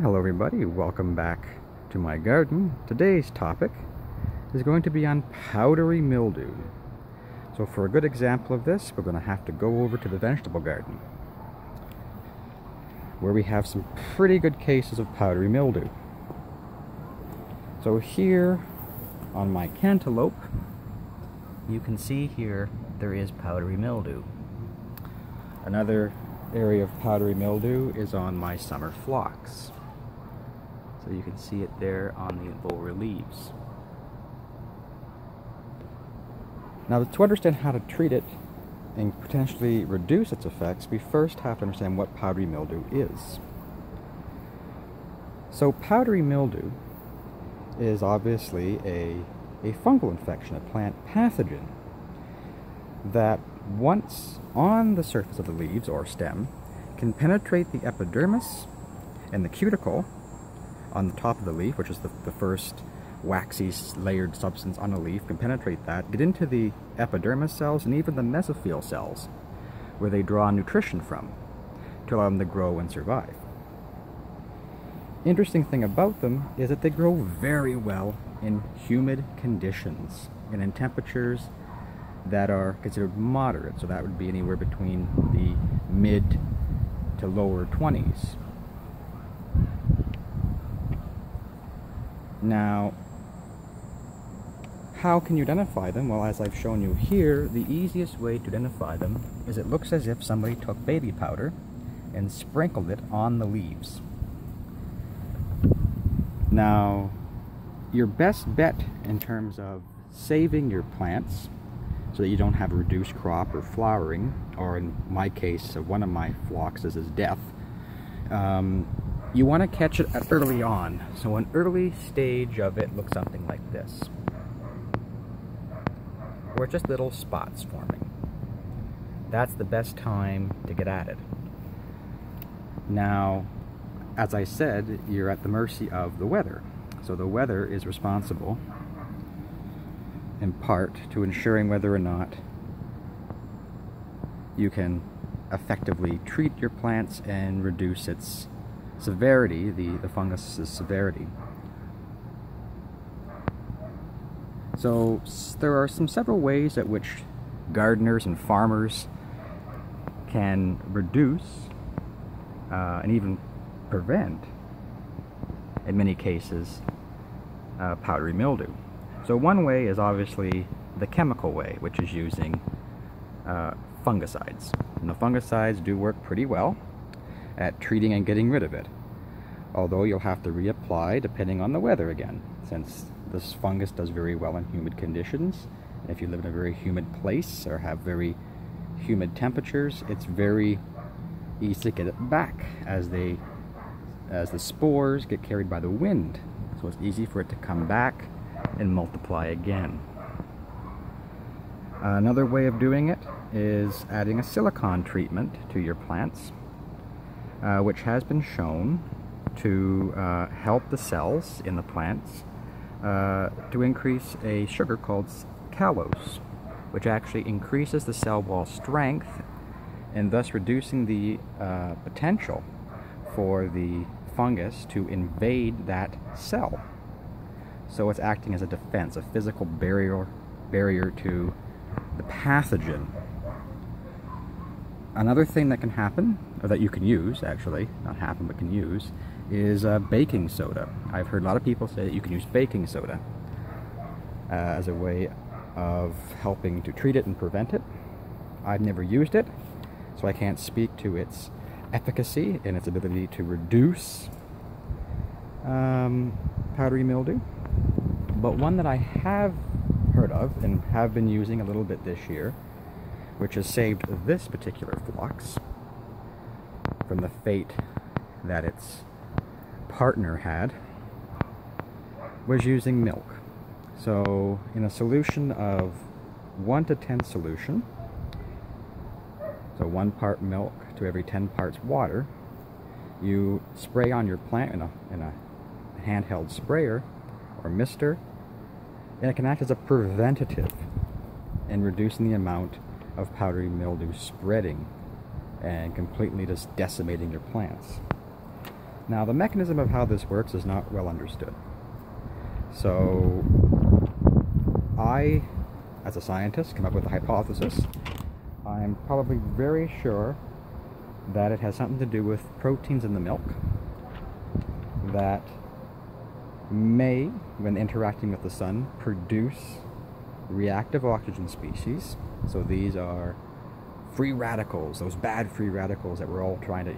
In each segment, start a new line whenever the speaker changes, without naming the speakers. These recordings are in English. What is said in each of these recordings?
Hello everybody, welcome back to my garden. Today's topic is going to be on powdery mildew. So for a good example of this, we're going to have to go over to the vegetable garden, where we have some pretty good cases of powdery mildew. So here on my cantaloupe, you can see here there is powdery mildew. Another area of powdery mildew is on my summer phlox. So you can see it there on the lower leaves. Now, to understand how to treat it and potentially reduce its effects, we first have to understand what powdery mildew is. So powdery mildew is obviously a fungal infection, a plant pathogen, that once on the surface of the leaves or stem can penetrate the epidermis and the cuticle on the top of the leaf, which is the first waxy layered substance on a leaf, can penetrate that, get into the epidermis cells and even the mesophyll cells, where they draw nutrition from to allow them to grow and survive. Interesting thing about them is that they grow very well in humid conditions and in temperatures that are considered moderate, so that would be anywhere between the mid to lower 20s. Now, how can you identify them? Well, as I've shown you here, the easiest way to identify them is it looks as if somebody took baby powder and sprinkled it on the leaves. Now, your best bet in terms of saving your plants so that you don't have a reduced crop or flowering, or in my case, one of my phloxes is death, you want to catch it early on. So an early stage of it looks something like this, where it's just little spots forming. That's the best time to get at it. Now, as I said, you're at the mercy of the weather. So the weather is responsible in part to ensuring whether or not you can effectively treat your plants and reduce its severity, the fungus's severity. So there are several ways at which gardeners and farmers can reduce and even prevent, in many cases, powdery mildew. So one way is obviously the chemical way, which is using fungicides. And the fungicides do work pretty well at treating and getting rid of it, although you'll have to reapply depending on the weather again, since this fungus does very well in humid conditions. And if you live in a very humid place or have very humid temperatures, it's very easy to get it back as the spores get carried by the wind. So it's easy for it to come back and multiply again. Another way of doing it is adding a silicone treatment to your plants, which has been shown to help the cells in the plants to increase a sugar called callose, which actually increases the cell wall strength and thus reducing the potential for the fungus to invade that cell. So it's acting as a defense, a physical barrier to the pathogen. Another thing that can happen, or that you can use actually, not happen but can use, is baking soda. I've heard a lot of people say that you can use baking soda as a way of helping to treat it and prevent it. I've never used it, so I can't speak to its efficacy and its ability to reduce powdery mildew. But one that I have heard of and have been using a little bit this year, which has saved this particular phlox from the fate that its partner had, was using milk. So in a solution of 1 to 10 solution, so 1 part milk to every 10 parts water, you spray on your plant in a handheld sprayer or mister, and it can act as a preventative in reducing the amount of powdery mildew spreading and completely just decimating your plants. Now, the mechanism of how this works is not well understood. So, I, as a scientist, come up with a hypothesis. I'm probably very sure that it has something to do with proteins in the milk that may, when interacting with the sun, produce reactive oxygen species. So these are free radicals, those bad free radicals that we're all trying to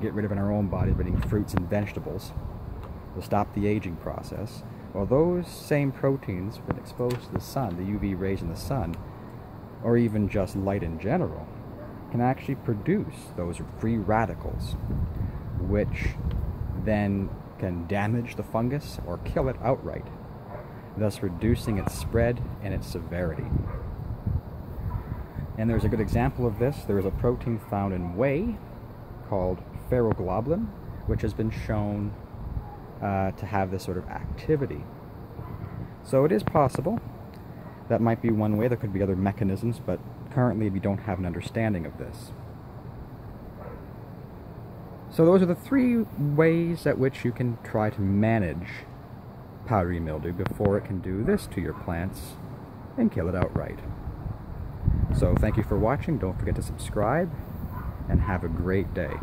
get rid of in our own bodies, eating fruits and vegetables to stop the aging process. Well, those same proteins, when exposed to the sun, the UV rays in the sun, or even just light in general, can actually produce those free radicals, which then can damage the fungus or kill it outright, thus reducing its spread and its severity. And there's a good example of this. There is a protein found in whey called ferroglobulin, which has been shown to have this sort of activity. So it is possible. That might be one way. There could be other mechanisms, but currently we don't have an understanding of this. So those are the 3 ways at which you can try to manage powdery mildew before it can do this to your plants and kill it outright. So thank you for watching. Don't forget to subscribe, and have a great day.